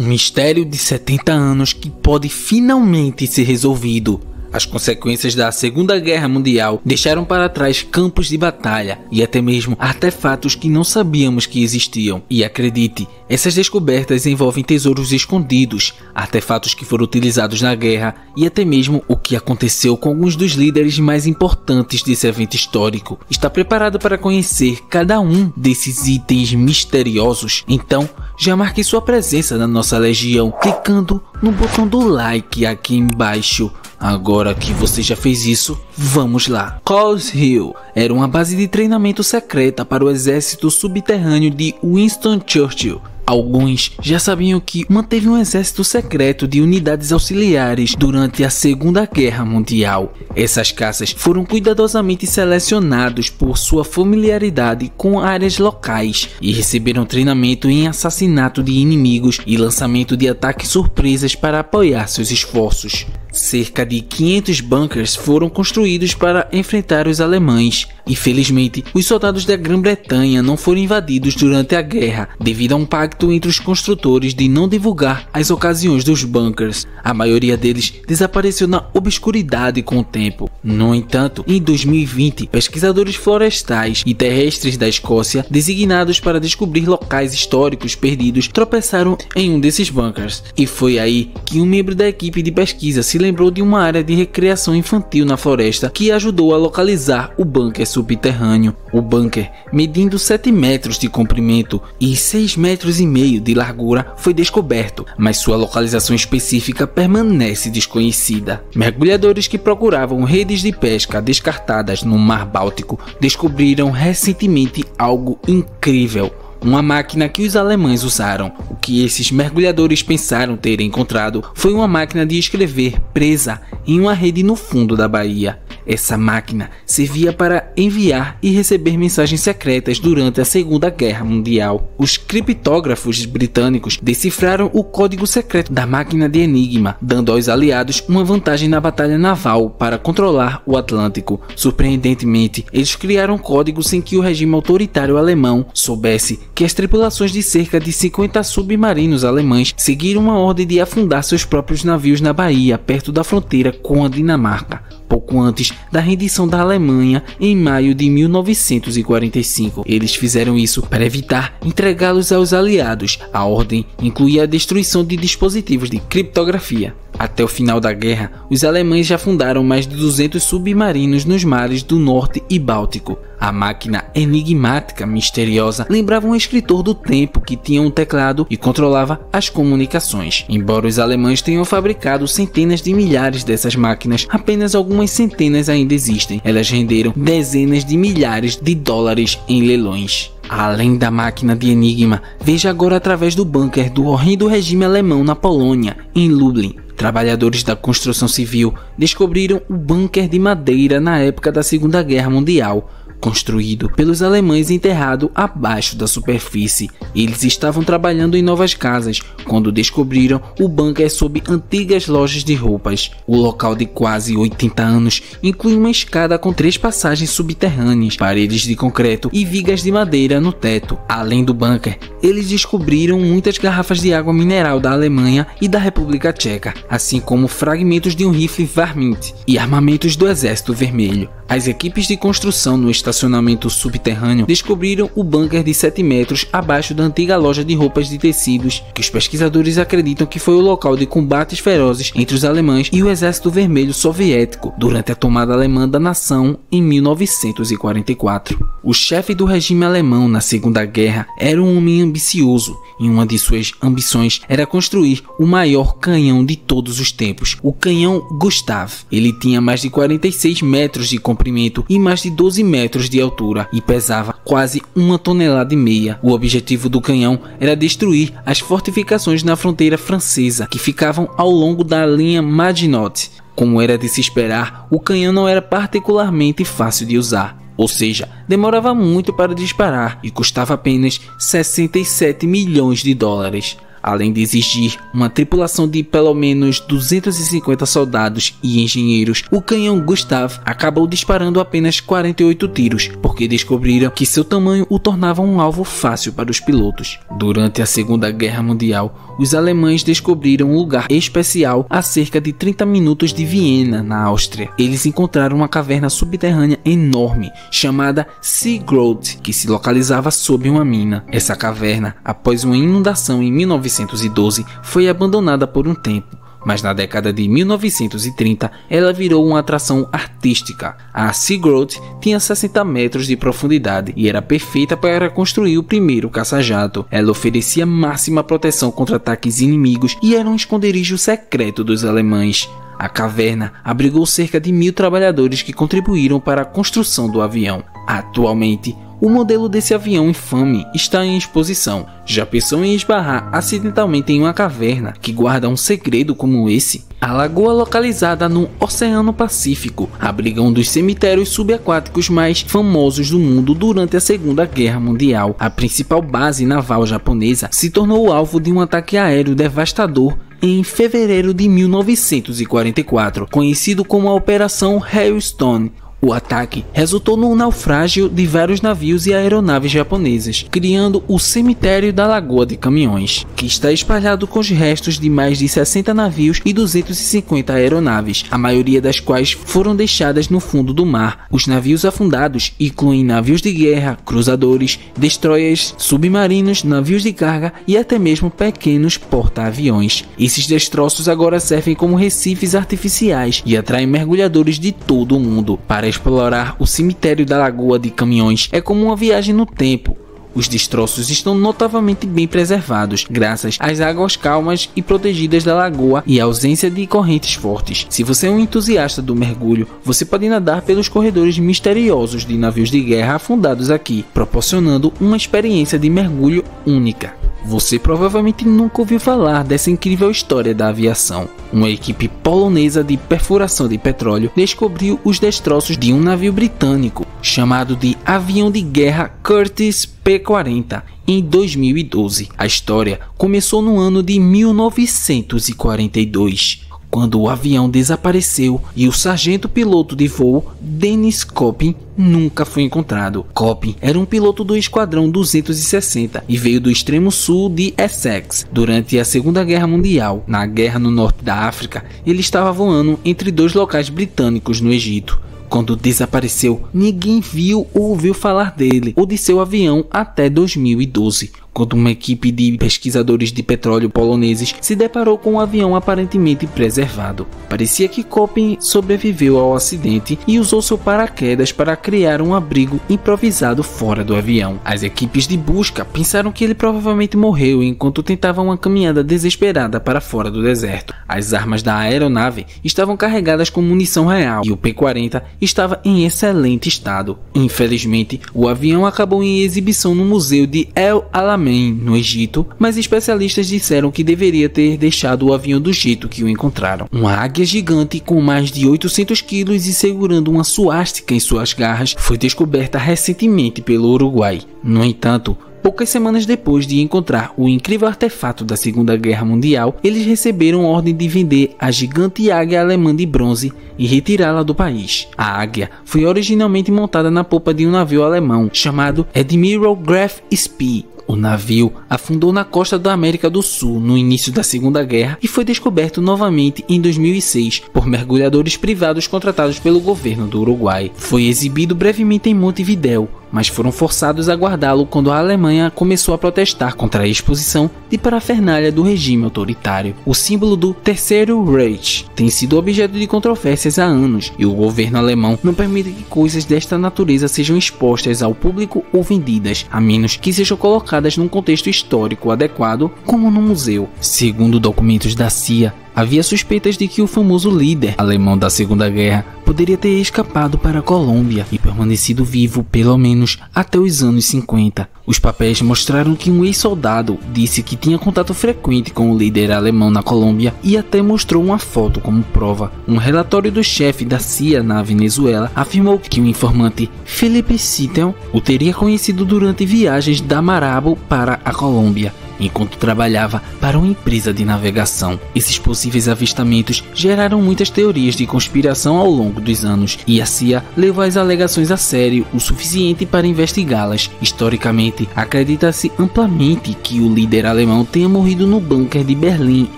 Um mistério de 70 anos que pode finalmente ser resolvido. As consequências da Segunda Guerra Mundial deixaram para trás campos de batalha e até mesmo artefatos que não sabíamos que existiam. E acredite, essas descobertas envolvem tesouros escondidos, artefatos que foram utilizados na guerra e até mesmo o que aconteceu com alguns dos líderes mais importantes desse evento histórico. Está preparado para conhecer cada um desses itens misteriosos? Então, já marque sua presença na nossa legião clicando no botão do like aqui embaixo. Agora que você já fez isso, vamos lá. Coles Hill era uma base de treinamento secreta para o exército subterrâneo de Winston Churchill. Alguns já sabiam que manteve um exército secreto de unidades auxiliares durante a Segunda Guerra Mundial. Essas caças foram cuidadosamente selecionados por sua familiaridade com áreas locais e receberam treinamento em assassinato de inimigos e lançamento de ataques surpresas para apoiar seus esforços. Cerca de 500 bunkers foram construídos para enfrentar os alemães. Infelizmente, os soldados da Grã-Bretanha não foram invadidos durante a guerra, devido a um pacto entre os construtores de não divulgar as ocasiões dos bunkers. A maioria deles desapareceu na obscuridade com o tempo. No entanto, em 2020, pesquisadores florestais e terrestres da Escócia, designados para descobrir locais históricos perdidos, tropeçaram em um desses bunkers. E foi aí que um membro da equipe de pesquisa se lembrou de uma área de recreação infantil na floresta que ajudou a localizar o bunker subterrâneo. O bunker, medindo 7 metros de comprimento e 6,5 metros de largura, foi descoberto, mas sua localização específica permanece desconhecida. Mergulhadores que procuravam redes de pesca descartadas no Mar Báltico descobriram recentemente algo incrível. Uma máquina que os alemães usaram. O que esses mergulhadores pensaram ter encontrado foi uma máquina de escrever presa em uma rede no fundo da baía. Essa máquina servia para enviar e receber mensagens secretas durante a Segunda Guerra Mundial. Os criptógrafos britânicos decifraram o código secreto da máquina de Enigma, dando aos aliados uma vantagem na batalha naval para controlar o Atlântico. Surpreendentemente, eles criaram código sem que o regime autoritário alemão soubesse que as tripulações de cerca de 50 submarinos alemães seguiram uma ordem de afundar seus próprios navios na baía, perto da fronteira com a Dinamarca, pouco antes da rendição da Alemanha em maio de 1945. Eles fizeram isso para evitar entregá-los aos aliados. A ordem incluía a destruição de dispositivos de criptografia. Até o final da guerra, os alemães já fundaram mais de 200 submarinos nos mares do Norte e Báltico. A máquina enigmática misteriosa lembrava um escritor do tempo que tinha um teclado e controlava as comunicações. Embora os alemães tenham fabricado centenas de milhares dessas máquinas, apenas algumas centenas ainda existem. Elas renderam dezenas de milhares de dólares em leilões. Além da máquina de Enigma, veja agora através do bunker do horrendo regime alemão na Polônia, em Lublin. Trabalhadores da construção civil descobriram o bunker de madeira na época da Segunda Guerra Mundial, construído pelos alemães enterrado abaixo da superfície. Eles estavam trabalhando em novas casas quando descobriram o bunker sob antigas lojas de roupas. O local de quase 80 anos inclui uma escada com 3 passagens subterrâneas, paredes de concreto e vigas de madeira no teto. Além do bunker, eles descobriram muitas garrafas de água mineral da Alemanha e da República Tcheca, assim como fragmentos de um rifle Varmint e armamentos do Exército Vermelho. As equipes de construção no estacionamento subterrâneo descobriram o bunker de 7 metros abaixo da antiga loja de roupas de tecidos, que os pesquisadores acreditam que foi o local de combates ferozes entre os alemães e o Exército Vermelho Soviético durante a tomada alemã da nação em 1944. O chefe do regime alemão na Segunda Guerra era um homem ambicioso, e uma de suas ambições era construir o maior canhão de todos os tempos, o canhão Gustav. Ele tinha mais de 46 metros de comprimento e mais de 12 metros de altura e pesava quase 1,5 toneladas. O objetivo do canhão era destruir as fortificações na fronteira francesa que ficavam ao longo da linha Maginot. Como era de se esperar, o canhão não era particularmente fácil de usar. Ou seja, demorava muito para disparar e custava apenas 67 milhões de dólares. Além de exigir uma tripulação de pelo menos 250 soldados e engenheiros, o canhão Gustav acabou disparando apenas 48 tiros, porque descobriram que seu tamanho o tornava um alvo fácil para os pilotos. Durante a Segunda Guerra Mundial, os alemães descobriram um lugar especial a cerca de 30 minutos de Viena, na Áustria. Eles encontraram uma caverna subterrânea enorme, chamada Seagrot, que se localizava sob uma mina. Essa caverna, após uma inundação em 1912, foi abandonada por um tempo, mas na década de 1930 ela virou uma atração artística. A Seagrot tinha 60 metros de profundidade e era perfeita para construir o primeiro caça-jato. Ela oferecia máxima proteção contra ataques inimigos e era um esconderijo secreto dos alemães. A caverna abrigou cerca de 1000 trabalhadores que contribuíram para a construção do avião. Atualmente, o modelo desse avião infame está em exposição. Já pensou em esbarrar acidentalmente em uma caverna que guarda um segredo como esse? A lagoa, localizada no Oceano Pacífico, abriga um dos cemitérios subaquáticos mais famosos do mundo durante a Segunda Guerra Mundial. A principal base naval japonesa se tornou alvo de um ataque aéreo devastador em fevereiro de 1944, conhecido como a Operação Hailstone. O ataque resultou no naufrágio de vários navios e aeronaves japonesas, criando o Cemitério da Lagoa de Caminhões, que está espalhado com os restos de mais de 60 navios e 250 aeronaves, a maioria das quais foram deixadas no fundo do mar. Os navios afundados incluem navios de guerra, cruzadores, destroyers, submarinos, navios de carga e até mesmo pequenos porta-aviões. Esses destroços agora servem como recifes artificiais e atraem mergulhadores de todo o mundo. Para explorar o Cemitério da Lagoa de Caminhões é como uma viagem no tempo. Os destroços estão notavelmente bem preservados, graças às águas calmas e protegidas da lagoa e à ausência de correntes fortes. Se você é um entusiasta do mergulho, você pode nadar pelos corredores misteriosos de navios de guerra afundados aqui, proporcionando uma experiência de mergulho única. Você provavelmente nunca ouviu falar dessa incrível história da aviação. Uma equipe polonesa de perfuração de petróleo descobriu os destroços de um navio britânico chamado de Avião de Guerra Curtiss P-40 em 2012. A história começou no ano de 1942. Quando o avião desapareceu e o sargento piloto de voo, Dennis Koppen, nunca foi encontrado. Koppen era um piloto do Esquadrão 260 e veio do extremo sul de Essex durante a Segunda Guerra Mundial. Na guerra no norte da África, ele estava voando entre dois locais britânicos no Egito. Quando desapareceu, ninguém viu ou ouviu falar dele ou de seu avião até 2012. Quando uma equipe de pesquisadores de petróleo poloneses se deparou com um avião aparentemente preservado. Parecia que Koppen sobreviveu ao acidente e usou seu paraquedas para criar um abrigo improvisado fora do avião. As equipes de busca pensaram que ele provavelmente morreu enquanto tentava uma caminhada desesperada para fora do deserto. As armas da aeronave estavam carregadas com munição real e o P-40 estava em excelente estado. Infelizmente, o avião acabou em exibição no museu de El Alamein, no Egito, mas especialistas disseram que deveria ter deixado o avião do jeito que o encontraram. Uma águia gigante com mais de 800 quilos e segurando uma suástica em suas garras foi descoberta recentemente pelo Uruguai. No entanto, poucas semanas depois de encontrar o incrível artefato da Segunda Guerra Mundial, eles receberam ordem de vender a gigante águia alemã de bronze e retirá-la do país. A águia foi originalmente montada na popa de um navio alemão chamado Admiral Graf Spee. O navio afundou na costa da América do Sul no início da Segunda Guerra e foi descoberto novamente em 2006 por mergulhadores privados contratados pelo governo do Uruguai. Foi exibido brevemente em Montevidéu, mas foram forçados a guardá-lo quando a Alemanha começou a protestar contra a exposição de parafernália do regime autoritário. O símbolo do Terceiro Reich tem sido objeto de controvérsias há anos e o governo alemão não permite que coisas desta natureza sejam expostas ao público ou vendidas, a menos que sejam colocadas num contexto histórico adequado, como no museu. Segundo documentos da CIA, havia suspeitas de que o famoso líder alemão da Segunda Guerra poderia ter escapado para a Colômbia e permanecido vivo pelo menos até os anos 50. Os papéis mostraram que um ex-soldado disse que tinha contato frequente com o líder alemão na Colômbia e até mostrou uma foto como prova. Um relatório do chefe da CIA na Venezuela afirmou que o informante Felipe Sittel o teria conhecido durante viagens da Marabo para a Colômbia. enquanto trabalhava para uma empresa de navegação. Esses possíveis avistamentos geraram muitas teorias de conspiração ao longo dos anos, e a CIA levou as alegações a sério o suficiente para investigá-las. Historicamente, acredita-se amplamente que o líder alemão tenha morrido no bunker de Berlim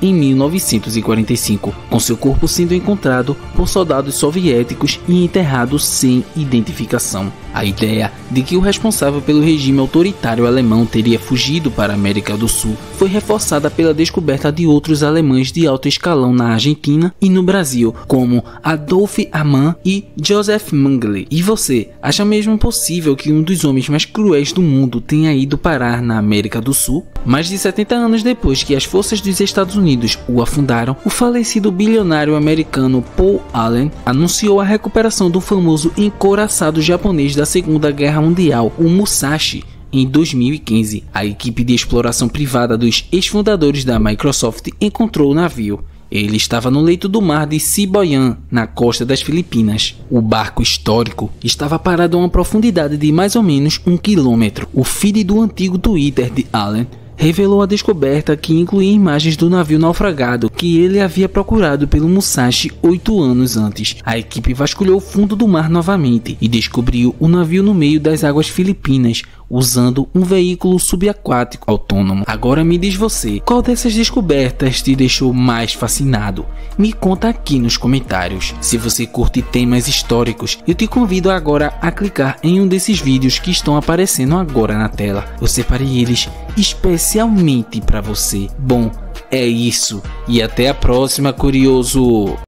em 1945, com seu corpo sendo encontrado por soldados soviéticos e enterrado sem identificação. A ideia de que o responsável pelo regime autoritário alemão teria fugido para a América do Sul foi reforçada pela descoberta de outros alemães de alto escalão na Argentina e no Brasil, como Adolf Amann e Joseph Mengele. E você, acha mesmo possível que um dos homens mais cruéis do mundo tenha ido parar na América do Sul? Mais de 70 anos depois que as forças dos Estados Unidos o afundaram, o falecido bilionário americano Paul Allen anunciou a recuperação do famoso encouraçado japonês da Segunda Guerra Mundial, o Musashi, em 2015. A equipe de exploração privada dos ex-fundadores da Microsoft encontrou o navio. Ele estava no leito do mar de Siboyan, na costa das Filipinas. O barco histórico estava parado a uma profundidade de mais ou menos 1 quilômetro. O feed do antigo Twitter de Allen revelou a descoberta, que incluía imagens do navio naufragado que ele havia procurado pelo Musashi 8 anos antes. A equipe vasculhou o fundo do mar novamente e descobriu o navio no meio das águas filipinas, usando um veículo subaquático autônomo. Agora me diz você, qual dessas descobertas te deixou mais fascinado? Me conta aqui nos comentários. Se você curte temas históricos, eu te convido agora a clicar em um desses vídeos que estão aparecendo agora na tela. Eu separei eles especialmente para você. Bom, é isso, e até a próxima, curioso!